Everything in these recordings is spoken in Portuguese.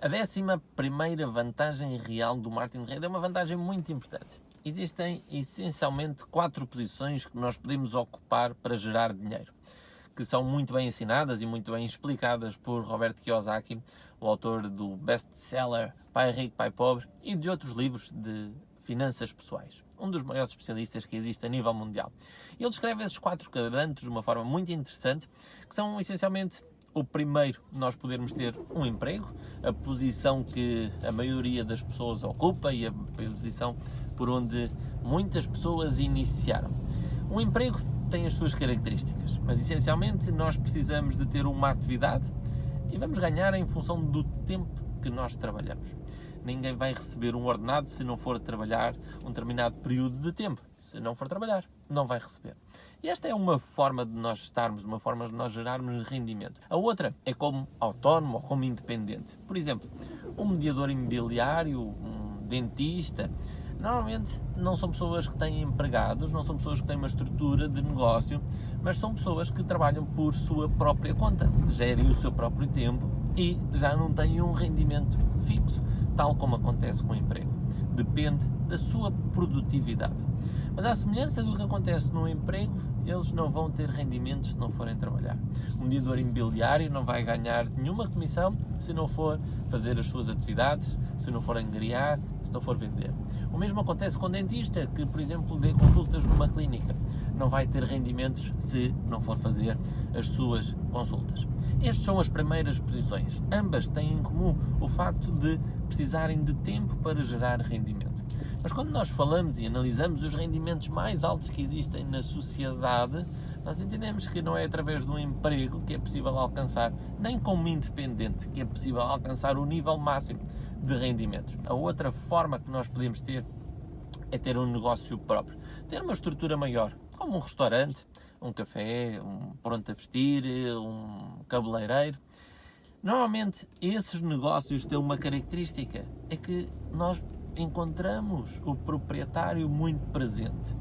A 11ª vantagem real do marketing de rede é uma vantagem muito importante. Existem essencialmente 4 posições que nós podemos ocupar para gerar dinheiro, que são muito bem ensinadas e muito bem explicadas por Robert Kiyosaki, o autor do best-seller Pai Rico, Pai Pobre e de outros livros de finanças pessoais, um dos maiores especialistas que existe a nível mundial. Ele descreve esses 4 quadrantes de uma forma muito interessante, que são essencialmente: o primeiro, nós podermos ter um emprego, a posição que a maioria das pessoas ocupa e a posição por onde muitas pessoas iniciaram. Um emprego tem as suas características, mas essencialmente nós precisamos de ter uma atividade e vamos ganhar em função do tempo que nós trabalhamos. Ninguém vai receber um ordenado se não for trabalhar um determinado período de tempo. Se não for trabalhar, não vai receber. E esta é uma forma de nós estarmos, uma forma de nós gerarmos rendimento. A outra é como autónomo ou como independente. Por exemplo, um mediador imobiliário, um dentista, normalmente não são pessoas que têm empregados, não são pessoas que têm uma estrutura de negócio, mas são pessoas que trabalham por sua própria conta, gerem o seu próprio tempo e já não têm um rendimento fixo, tal como acontece com o emprego. Depende da sua produtividade. Mas à semelhança do que acontece no emprego, eles não vão ter rendimentos se não forem trabalhar. Um mediador imobiliário não vai ganhar nenhuma comissão se não for fazer as suas atividades, se não for angariar, se não for vender. O mesmo acontece com o dentista, que, por exemplo, dê consultas numa clínica. Não vai ter rendimentos se não for fazer as suas consultas. Estas são as primeiras posições. Ambas têm em comum o facto de precisarem de tempo para gerar rendimento. Mas quando nós falamos e analisamos os rendimentos mais altos que existem na sociedade, nós entendemos que não é através de um emprego que é possível alcançar, nem como independente, que é possível alcançar o nível máximo de rendimentos. A outra forma que nós podemos ter é ter um negócio próprio, ter uma estrutura maior, como um restaurante, um café, um pronto a vestir, um cabeleireiro. Normalmente esses negócios têm uma característica, é que nós encontramos o proprietário muito presente.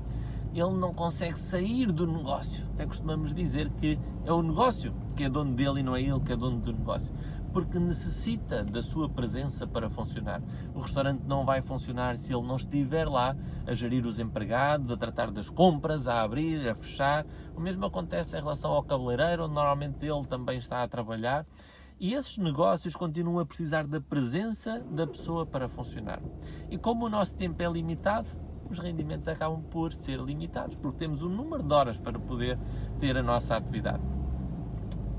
Ele não consegue sair do negócio. Até costumamos dizer que é o negócio que é dono dele e não é ele que é dono do negócio, porque necessita da sua presença para funcionar. O restaurante não vai funcionar se ele não estiver lá a gerir os empregados, a tratar das compras, a abrir, a fechar. O mesmo acontece em relação ao cabeleireiro, onde normalmente ele também está a trabalhar. E esses negócios continuam a precisar da presença da pessoa para funcionar. E como o nosso tempo é limitado, os rendimentos acabam por ser limitados, porque temos um número de horas para poder ter a nossa atividade.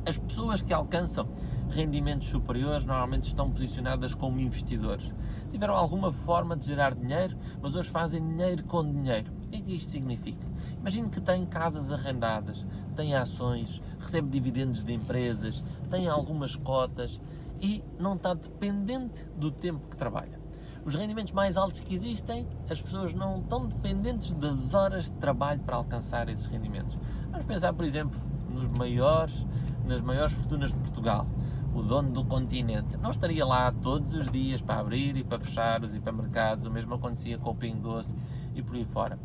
As pessoas que alcançam rendimentos superiores normalmente estão posicionadas como investidores. Tiveram alguma forma de gerar dinheiro, mas hoje fazem dinheiro com dinheiro. O que é que isto significa? Imagine que tem casas arrendadas, tem ações, recebe dividendos de empresas, tem algumas cotas e não está dependente do tempo que trabalha. Os rendimentos mais altos que existem, as pessoas não estão dependentes das horas de trabalho para alcançar esses rendimentos. Vamos pensar, por exemplo, nas maiores fortunas de Portugal. O dono do Continente não estaria lá todos os dias para abrir e para fechar os hipermercados. O mesmo acontecia com o Pingo Doce e por aí fora.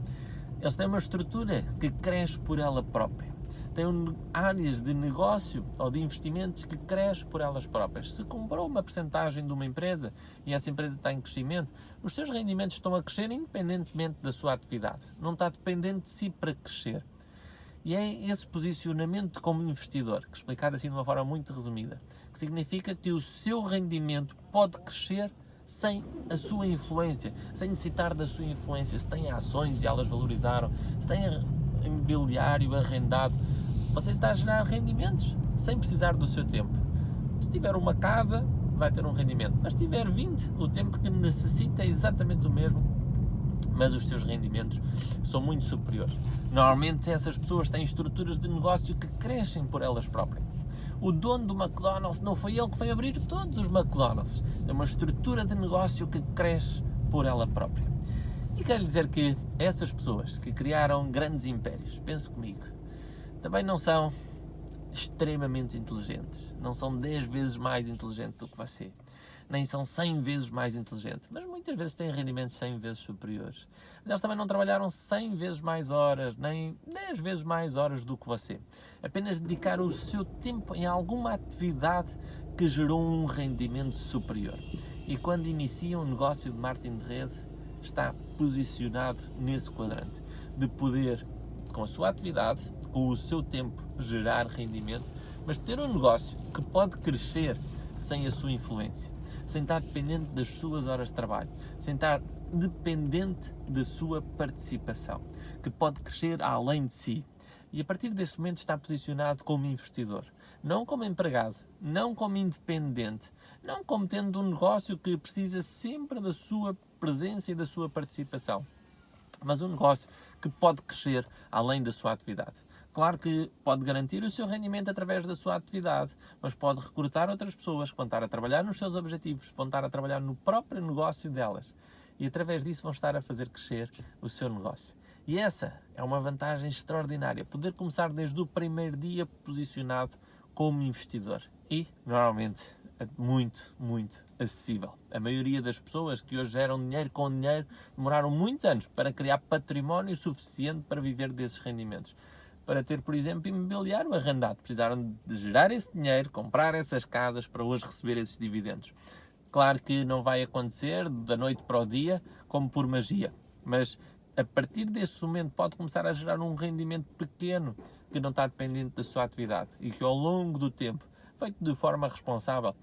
Eles têm uma estrutura que cresce por ela própria. Têm áreas de negócio ou de investimentos que crescem por elas próprias. Se comprou uma percentagem de uma empresa e essa empresa está em crescimento, os seus rendimentos estão a crescer independentemente da sua atividade. Não está dependente de si para crescer. E é esse posicionamento como investidor, que explicado assim de uma forma muito resumida, que significa que o seu rendimento pode crescer sem a sua influência, sem necessitar da sua influência. Se tem ações e elas valorizaram, se tem imobiliário arrendado, você está a gerar rendimentos sem precisar do seu tempo. Se tiver uma casa, vai ter um rendimento, mas se tiver 20, o tempo que necessita é exatamente o mesmo, mas os seus rendimentos são muito superiores. Normalmente essas pessoas têm estruturas de negócio que crescem por elas próprias. O dono do McDonald's não foi ele que foi abrir todos os McDonald's. Tem uma estrutura de negócio que cresce por ela própria. E quero dizer que essas pessoas que criaram grandes impérios, pense comigo, também não são extremamente inteligentes. Não são 10 vezes mais inteligentes do que você. Nem são 100 vezes mais inteligentes, mas muitas vezes têm rendimentos 100 vezes superiores. Mas eles também não trabalharam 100 vezes mais horas, nem 10 vezes mais horas do que você. Apenas dedicar o seu tempo em alguma atividade que gerou um rendimento superior. E quando inicia um negócio de marketing de rede, está posicionado nesse quadrante, de poder, com a sua atividade, com o seu tempo, gerar rendimento, mas ter um negócio que pode crescer sem a sua influência, sem estar dependente das suas horas de trabalho, sem estar dependente da sua participação, que pode crescer além de si. E a partir desse momento está posicionado como investidor, não como empregado, não como independente, não como tendo um negócio que precisa sempre da sua presença e da sua participação, mas um negócio que pode crescer além da sua atividade. Claro que pode garantir o seu rendimento através da sua atividade, mas pode recrutar outras pessoas que vão estar a trabalhar nos seus objetivos, vão estar a trabalhar no próprio negócio delas e através disso vão estar a fazer crescer o seu negócio. E essa é uma vantagem extraordinária, poder começar desde o primeiro dia posicionado como investidor e, normalmente, muito, muito acessível. A maioria das pessoas que hoje geram dinheiro com dinheiro demoraram muitos anos para criar património suficiente para viver desses rendimentos. Para ter, por exemplo, imobiliário arrendado. Precisaram de gerar esse dinheiro, comprar essas casas para hoje receber esses dividendos. Claro que não vai acontecer da noite para o dia como por magia, mas a partir desse momento pode começar a gerar um rendimento pequeno que não está dependente da sua atividade e que ao longo do tempo, feito de forma responsável,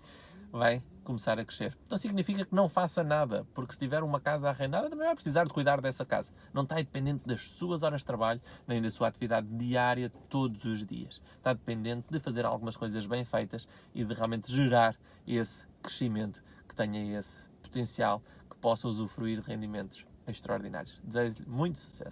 vai começar a crescer. Então significa que não faça nada, porque se tiver uma casa arrendada também vai precisar de cuidar dessa casa. Não está dependente das suas horas de trabalho, nem da sua atividade diária todos os dias. Está dependente de fazer algumas coisas bem feitas e de realmente gerar esse crescimento, que tenha esse potencial, que possa usufruir de rendimentos extraordinários. Desejo-lhe muito sucesso.